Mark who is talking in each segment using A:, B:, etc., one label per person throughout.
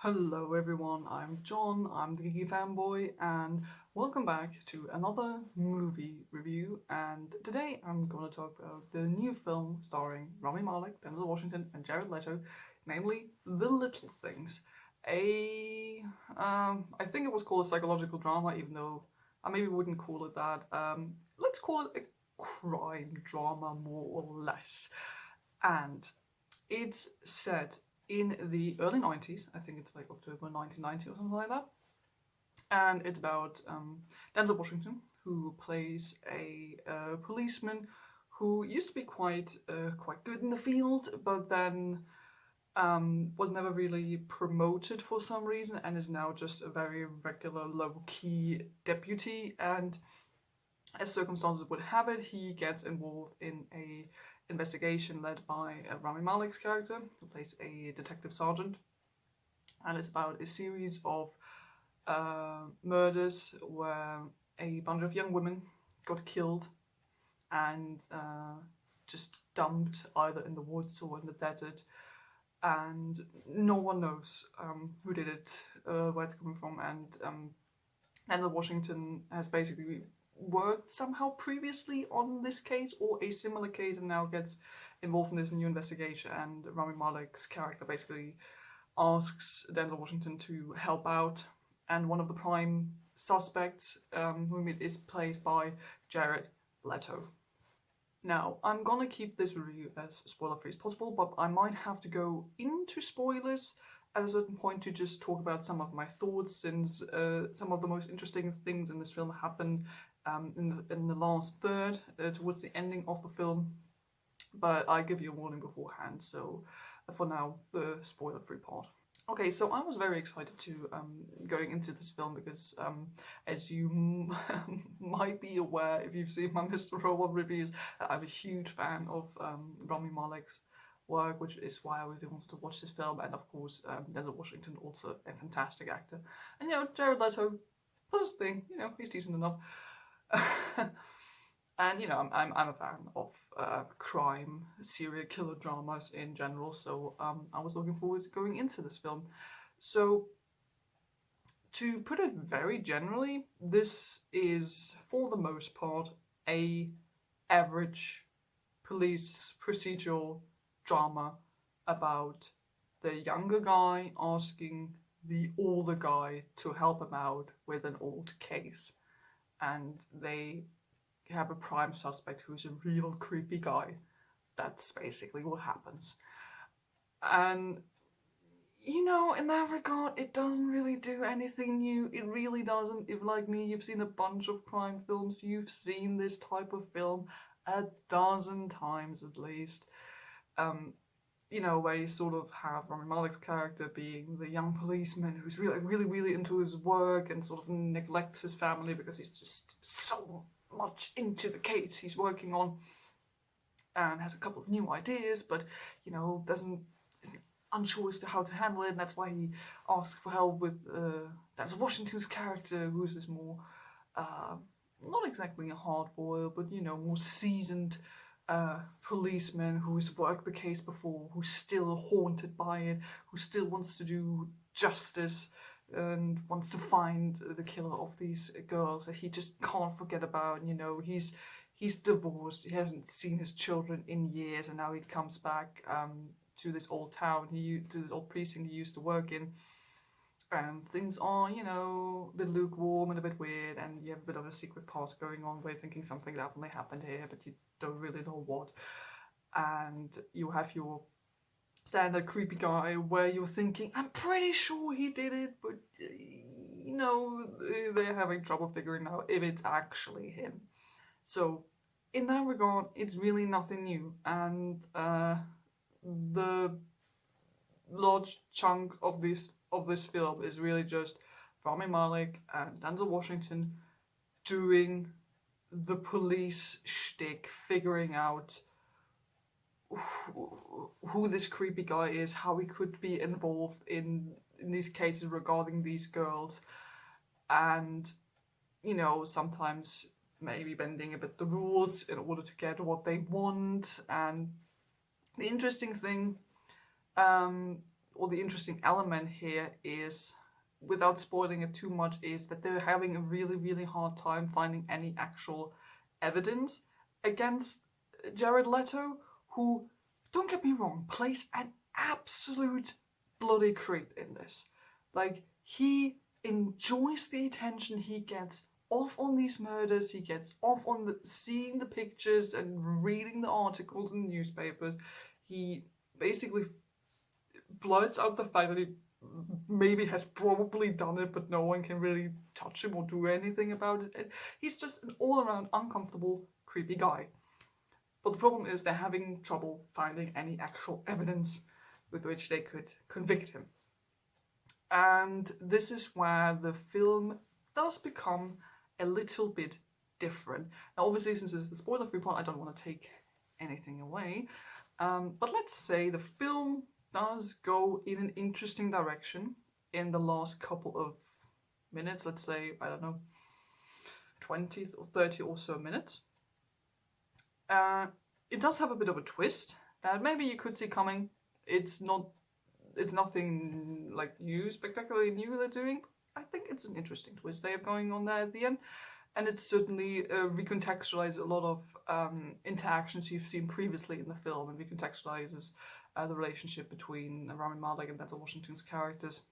A: Hello everyone, I'm John, I'm the Geeky Fanboy, and welcome back to another movie review. And today I'm going to talk about the new film starring Rami Malek, Denzel Washington, and Jared Leto, namely The Little Things. I think it was called a psychological drama, even though I maybe wouldn't call it that. Let's call it a crime drama, more or less. And it's set in the early 90s. I think it's like October 1990 or something like that. And it's about Denzel Washington, who plays a policeman who used to be quite good in the field, but then was never really promoted for some reason and is now just a very regular low key deputy. And as circumstances would have it, he gets involved in a investigation led by Rami Malek's character, who plays a detective sergeant, and it's about a series of murders where a bunch of young women got killed and just dumped either in the woods or in the desert, and no one knows who did it, where it's coming from, and Denzel Washington has basically worked somehow previously on this case or a similar case and now gets involved in this new investigation. And Rami Malek's character basically asks Denzel Washington to help out. And one of the prime suspects, whom it is played by Jared Leto. Now, I'm gonna keep this review as spoiler free as possible, but I might have to go into spoilers at a certain point to just talk about some of my thoughts, since some of the most interesting things in this film happen in the last third, towards the ending of the film. But I give you a warning beforehand, so for now, the spoiler-free part. Okay, so I was very excited to going into this film because, as you might be aware if you've seen my Mr. Robot reviews, I'm a huge fan of Rami Malek's work, which is why I really wanted to watch this film. And of course, Denzel Washington, also a fantastic actor, and Jared Leto does his thing. He's decent enough. And I'm a fan of crime, serial killer dramas in general, so I was looking forward to going into this film. So, to put it very generally, this is, for the most part, a average police procedural drama about the younger guy asking the older guy to help him out with an old case. And they have a prime suspect who's a real creepy guy. That's basically what happens. And, in that regard, it doesn't really do anything new. It really doesn't. If, like me, you've seen a bunch of crime films, you've seen this type of film a dozen times at least. Where you sort of have Rami Malek's character being the young policeman who's really, really, really into his work and sort of neglects his family because he's just so much into the case he's working on, and has a couple of new ideas, but isn't unsure as to how to handle it, and that's why he asks for help with Denzel Washington's character, who's this more not exactly a hard boiled, but more seasoned policeman who's worked the case before, who's still haunted by it, who still wants to do justice and wants to find the killer of these girls that he just can't forget about. He's divorced, he hasn't seen his children in years, and now he comes back to this old town, to this old precinct he used to work in, and things are, a bit lukewarm and a bit weird, and you have a bit of a secret past going on where you're thinking something definitely happened here, but you don't really know what. And you have your standard creepy guy where you're thinking, I'm pretty sure he did it, but they're having trouble figuring out if it's actually him. So, in that regard, it's really nothing new, and the large chunk of this film is really just Rami Malek and Denzel Washington doing the police shtick, figuring out who this creepy guy is, how he could be involved in these cases regarding these girls, and sometimes maybe bending a bit the rules in order to get what they want. And the interesting thing, or the interesting element here is, without spoiling it too much, is that they're having a really, really hard time finding any actual evidence against Jared Leto, who, don't get me wrong, plays an absolute bloody creep in this. Like, he enjoys the attention he gets off on these murders, he gets off on seeing the pictures and reading the articles in the newspapers. He basically blurts out the fact that he maybe has probably done it, but no one can really touch him or do anything about it. And he's just an all-around uncomfortable, creepy guy. But the problem is they're having trouble finding any actual evidence with which they could convict him. And this is where the film does become a little bit different. Now, obviously, since it's the spoiler-free part, I don't want to take anything away. But let's say the film does go in an interesting direction in the last couple of minutes. Let's say, I don't know, 20 or 30 or so minutes. It does have a bit of a twist that maybe you could see coming. It's nothing like spectacularly new they're doing. I think it's an interesting twist they have going on there at the end. And it certainly recontextualizes a lot of interactions you've seen previously in the film, and recontextualizes the relationship between Rami Malek and Denzel Washington's characters.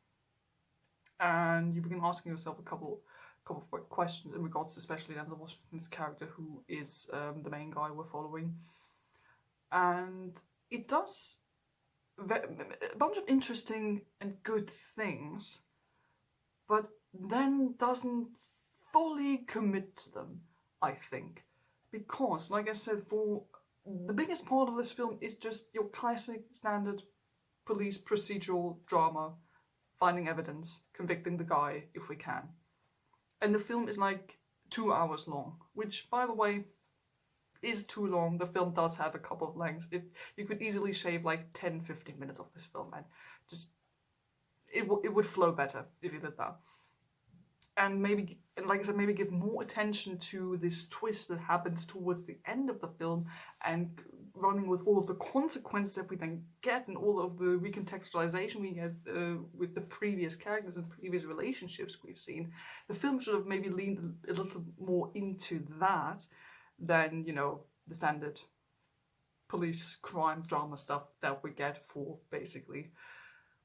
A: And you begin asking yourself a couple of questions in regards to especially Denzel Washington's character, who is the main guy we're following. And it does a bunch of interesting and good things, but then doesn't fully commit to them, I think. Because, like I said, for the biggest part of this film is just your classic standard police procedural drama, finding evidence, convicting the guy if we can. And the film is like 2 hours long, which, by the way, is too long. The film does have a couple of lengths. You could easily shave like 10-15 minutes of this film, and just it would flow better if you did that. And maybe, like I said, maybe give more attention to this twist that happens towards the end of the film, and running with all of the consequences that we then get, and all of the recontextualization we get with the previous characters and previous relationships we've seen. The film should have maybe leaned a little more into that than, the standard police crime drama stuff that we get for basically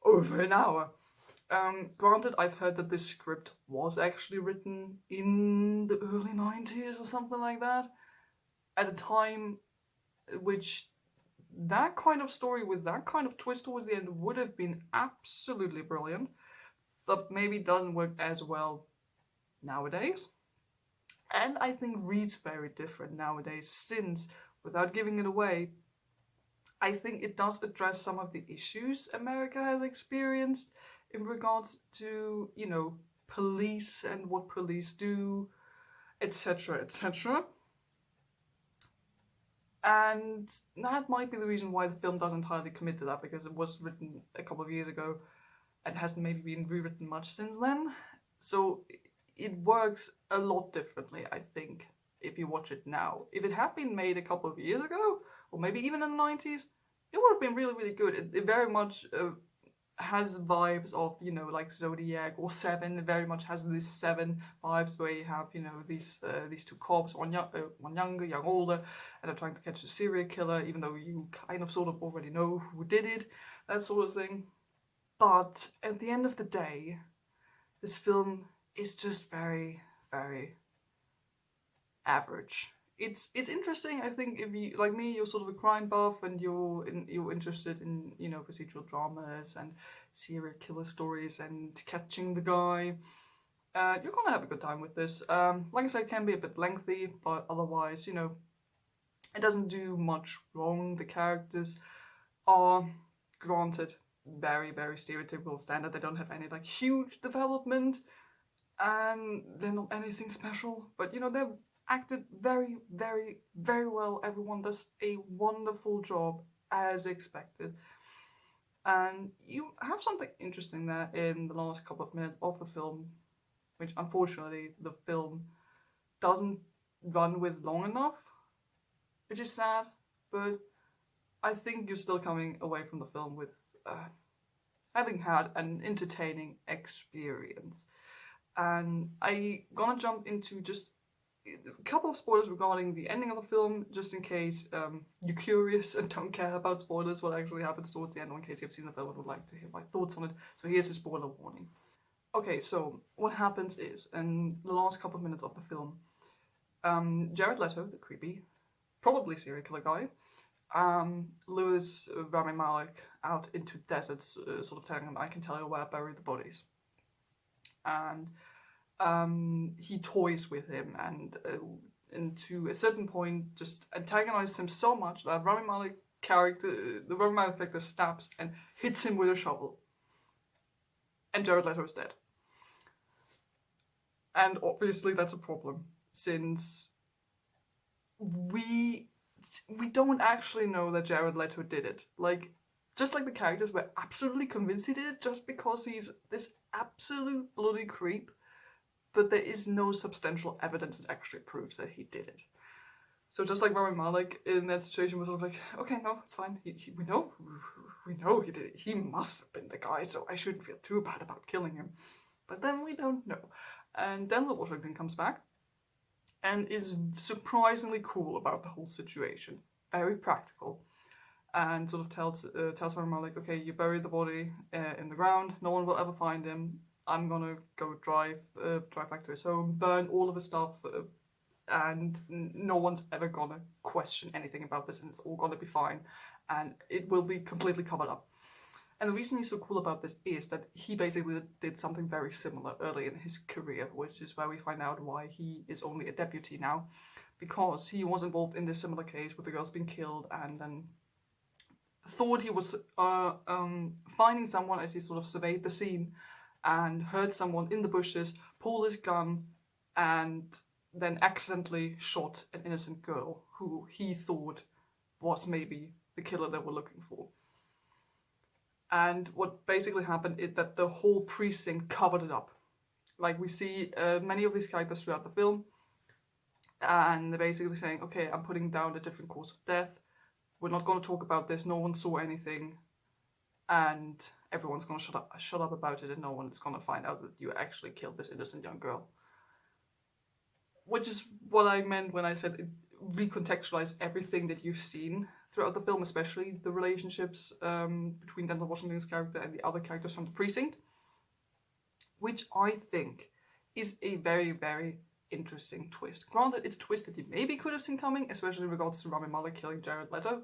A: over an hour. Granted, I've heard that this script was actually written in the early 90s or something like that, at a time which that kind of story with that kind of twist towards the end would have been absolutely brilliant, but maybe doesn't work as well nowadays. And I think reads very different nowadays, since, without giving it away, I think it does address some of the issues America has experienced in regards to, police and what police do, etc., etc. And that might be the reason why the film doesn't entirely commit to that, because it was written a couple of years ago and hasn't maybe been rewritten much since then. So it works a lot differently, I think, if you watch it now. If it had been made a couple of years ago, or maybe even in the 90s, it would have been really, really good. It very much has vibes of, like Zodiac or Seven. It very much has these Seven vibes where you have, these two cops, one younger, young older, and they're trying to catch a serial killer, even though you kind of sort of already know who did it, that sort of thing. But at the end of the day, this film is just very, very average. It's interesting. I think if you, like me, you're sort of a crime buff and you're interested in procedural dramas and serial killer stories and catching the guy, you're gonna have a good time with this. Like I said, it can be a bit lengthy, but otherwise, it doesn't do much wrong. The characters are, granted, very, very stereotypical standard. They don't have any like huge development, and they're not anything special, but they're acted very, very, very well. Everyone does a wonderful job, as expected. And you have something interesting there in the last couple of minutes of the film, which unfortunately the film doesn't run with long enough, which is sad, but I think you're still coming away from the film with having had an entertaining experience. And I'm gonna jump into just a couple of spoilers regarding the ending of the film, just in case you're curious and don't care about spoilers, what actually happens towards the end, or in case you've seen the film and would like to hear my thoughts on it. So here's a spoiler warning. Okay, so what happens is, in the last couple of minutes of the film, Jared Leto, the creepy, probably serial killer guy, lures Rami Malek out into deserts, sort of telling him, I can tell you where I bury the bodies. And he toys with him and to a certain point just antagonizes him so much that the Rami Malek character snaps and hits him with a shovel. And Jared Leto is dead. And obviously that's a problem, since we don't actually know that Jared Leto did it. Like, just like the characters, we're absolutely convinced he did it just because he's this absolute bloody creep, but there is no substantial evidence that actually proves that he did it. So just like Rami Malek in that situation was sort of like, okay, no, it's fine. We know he did it. He must have been the guy, so I shouldn't feel too bad about killing him. But then we don't know. And Denzel Washington comes back and is surprisingly cool about the whole situation. Very practical. And sort of tells Rami Malek, okay, you bury the body in the ground. No one will ever find him. I'm gonna go drive back to his home, burn all of his stuff, and no one's ever gonna question anything about this, and it's all gonna be fine, and it will be completely covered up. And the reason he's so cool about this is that he basically did something very similar early in his career, which is where we find out why he is only a deputy now, because he was involved in this similar case with the girls being killed, and then thought he was finding someone as he sort of surveyed the scene, and heard someone in the bushes pull his gun and then accidentally shot an innocent girl who he thought was maybe the killer they were looking for. And what basically happened is that the whole precinct covered it up. Like, we see many of these characters throughout the film, and they're basically saying, okay, I'm putting down a different cause of death. We're not going to talk about this. No one saw anything. And everyone's going to shut up about it, and no one is going to find out that you actually killed this innocent young girl. Which is what I meant when I said recontextualize everything that you've seen throughout the film, especially the relationships between Denzel Washington's character and the other characters from the precinct, which I think is a very, very interesting twist. Granted, it's a twist that you maybe could have seen coming, especially in regards to Rami Malek killing Jared Leto,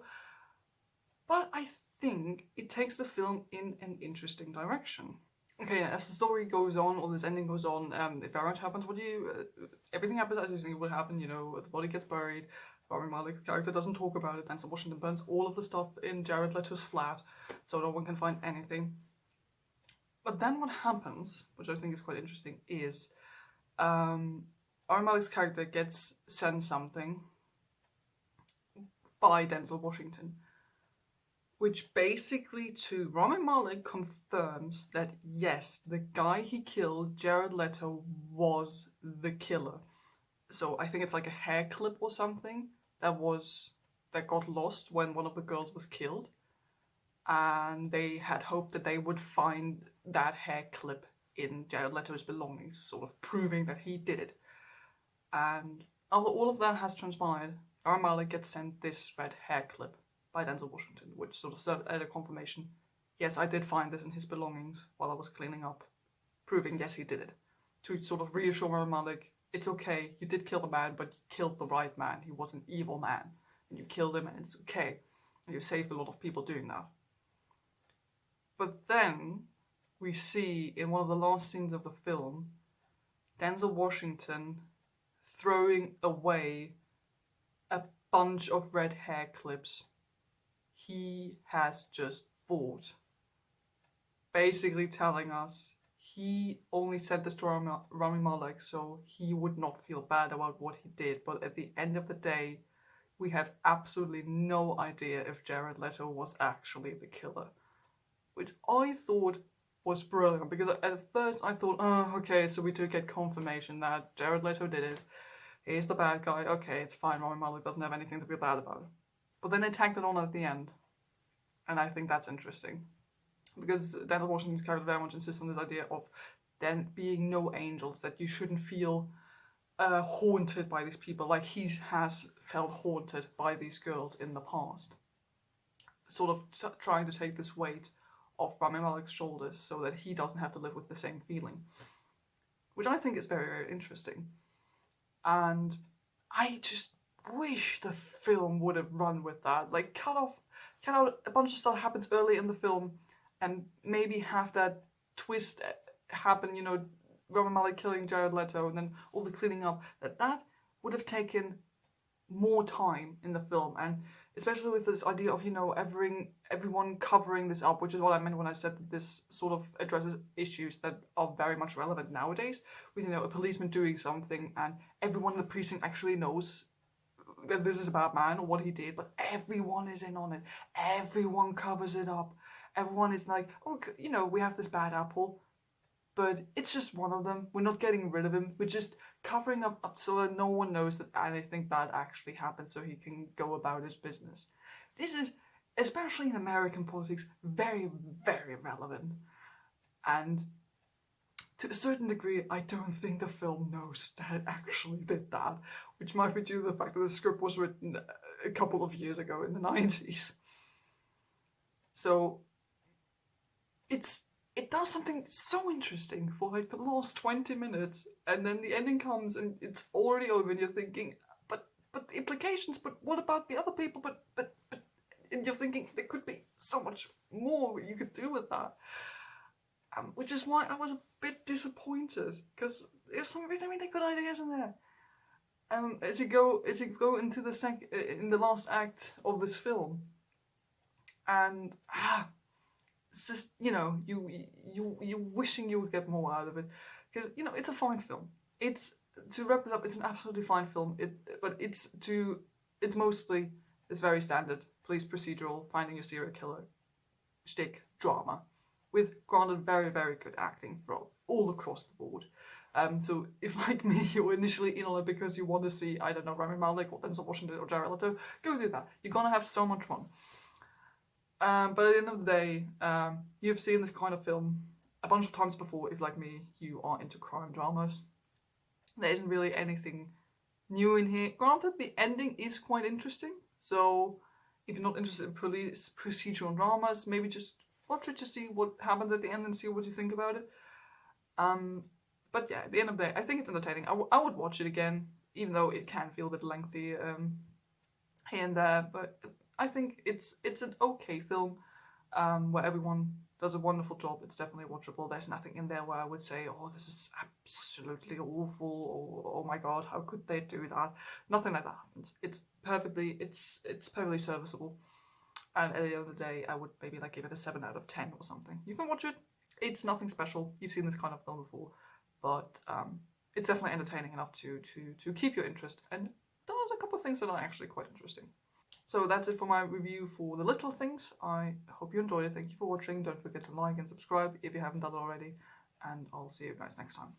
A: but I think it takes the film in an interesting direction. Okay, as the story goes on, or this ending goes on, if very much happens, everything happens as you think it would happen, the body gets buried, Rami Malek's character doesn't talk about it, Denzel Washington burns all of the stuff in Jared Leto's flat, so no one can find anything. But then what happens, which I think is quite interesting, is Rami Malek's character gets sent something by Denzel Washington, which basically to Rami Malek confirms that yes, the guy he killed, Jared Leto, was the killer. So I think it's like a hair clip or something that got lost when one of the girls was killed, and they had hoped that they would find that hair clip in Jared Leto's belongings, sort of proving that he did it. And after all of that has transpired, Rami Malek gets sent this red hair clip by Denzel Washington, which sort of served as a confirmation. Yes, I did find this in his belongings while I was cleaning up, proving yes, he did it. To sort of reassure Rami Malek, it's okay, you did kill the man, but you killed the right man. He was an evil man, and you killed him, and it's okay. And you saved a lot of people doing that. But then we see in one of the last scenes of the film, Denzel Washington throwing away a bunch of red hair clips he has just bought. Basically telling us he only sent this to Rami Malek so he would not feel bad about what he did, but at the end of the day, we have absolutely no idea if Jared Leto was actually the killer. Which I thought was brilliant, because at first I thought, oh, okay, so we do get confirmation that Jared Leto did it. He's the bad guy. Okay, it's fine. Rami Malek doesn't have anything to feel bad about. But then they tacked it on at the end. And I think that's interesting. because Denzel Washington's character very much insists on this idea of there being no angels, that you shouldn't feel haunted by these people like he has felt haunted by these girls in the past. Sort of trying to take this weight off Rami Malek's shoulders so that he doesn't have to live with the same feeling, which I think is very, very interesting. And I just wish the film would have run with that. Like, cut out a bunch of stuff that happens early in the film and maybe have that twist happen, you know, Rami Malek killing Jared Leto and then all the cleaning up. That would have taken more time in the film, and especially with this idea of, you know, everyone covering this up, which is what I meant when I said that this sort of addresses issues that are very much relevant nowadays, with, you know, a policeman doing something and everyone in the precinct actually knows that this is a bad man or what he did, but everyone is in on it. Everyone covers it up. Everyone is like, oh, you know, we have this bad apple, but it's just one of them. We're not getting rid of him. We're just covering up so that no one knows that anything bad actually happened so he can go about his business. This is, especially in American politics, very, very relevant. And to a certain degree, I don't think the film knows that it actually did that, which might be due to the fact that the script was written a couple of years ago in the 90s. So it does something so interesting for like the last 20 minutes, and then the ending comes and it's already over and you're thinking, but the implications, but what about the other people, but and you're thinking there could be so much more you could do with that. Which is why I was a bit disappointed, because there's some really, really good ideas in there. As you go into the in the last act of this film, and it's just, you know, you wishing you would get more out of it, because, you know, it's a fine film. It's, to wrap this up, it's an absolutely fine film. But it's mostly this very standard police procedural, finding your serial killer shtick drama, with, granted, very, very good acting from all across the board. So if, like me, you're initially in on it because you want to see, I don't know, Rami Malek or Denzel Washington or Jared Leto, go do that. You're gonna have so much fun. But at the end of the day, you've seen this kind of film a bunch of times before. If, like me, you are into crime dramas, there isn't really anything new in here. Granted, the ending is quite interesting, so if you're not interested in police procedural dramas, maybe just watch it to see what happens at the end and see what you think about it. But yeah, at the end of the day, I think it's entertaining. I would watch it again, even though it can feel a bit lengthy here and there. But I think it's an okay film where everyone does a wonderful job. It's definitely watchable. There's nothing in there where I would say, oh, this is absolutely awful, or oh my god, how could they do that? Nothing like that happens. It's perfectly serviceable. And at the end of the day, I would maybe like give it a 7 out of 10 or something. You can watch it. It's nothing special. You've seen this kind of film before, but it's definitely entertaining enough to keep your interest. And there's a couple of things that are actually quite interesting. So that's it for my review for The Little Things. I hope you enjoyed it. Thank you for watching. Don't forget to like and subscribe if you haven't done it already. And I'll see you guys next time.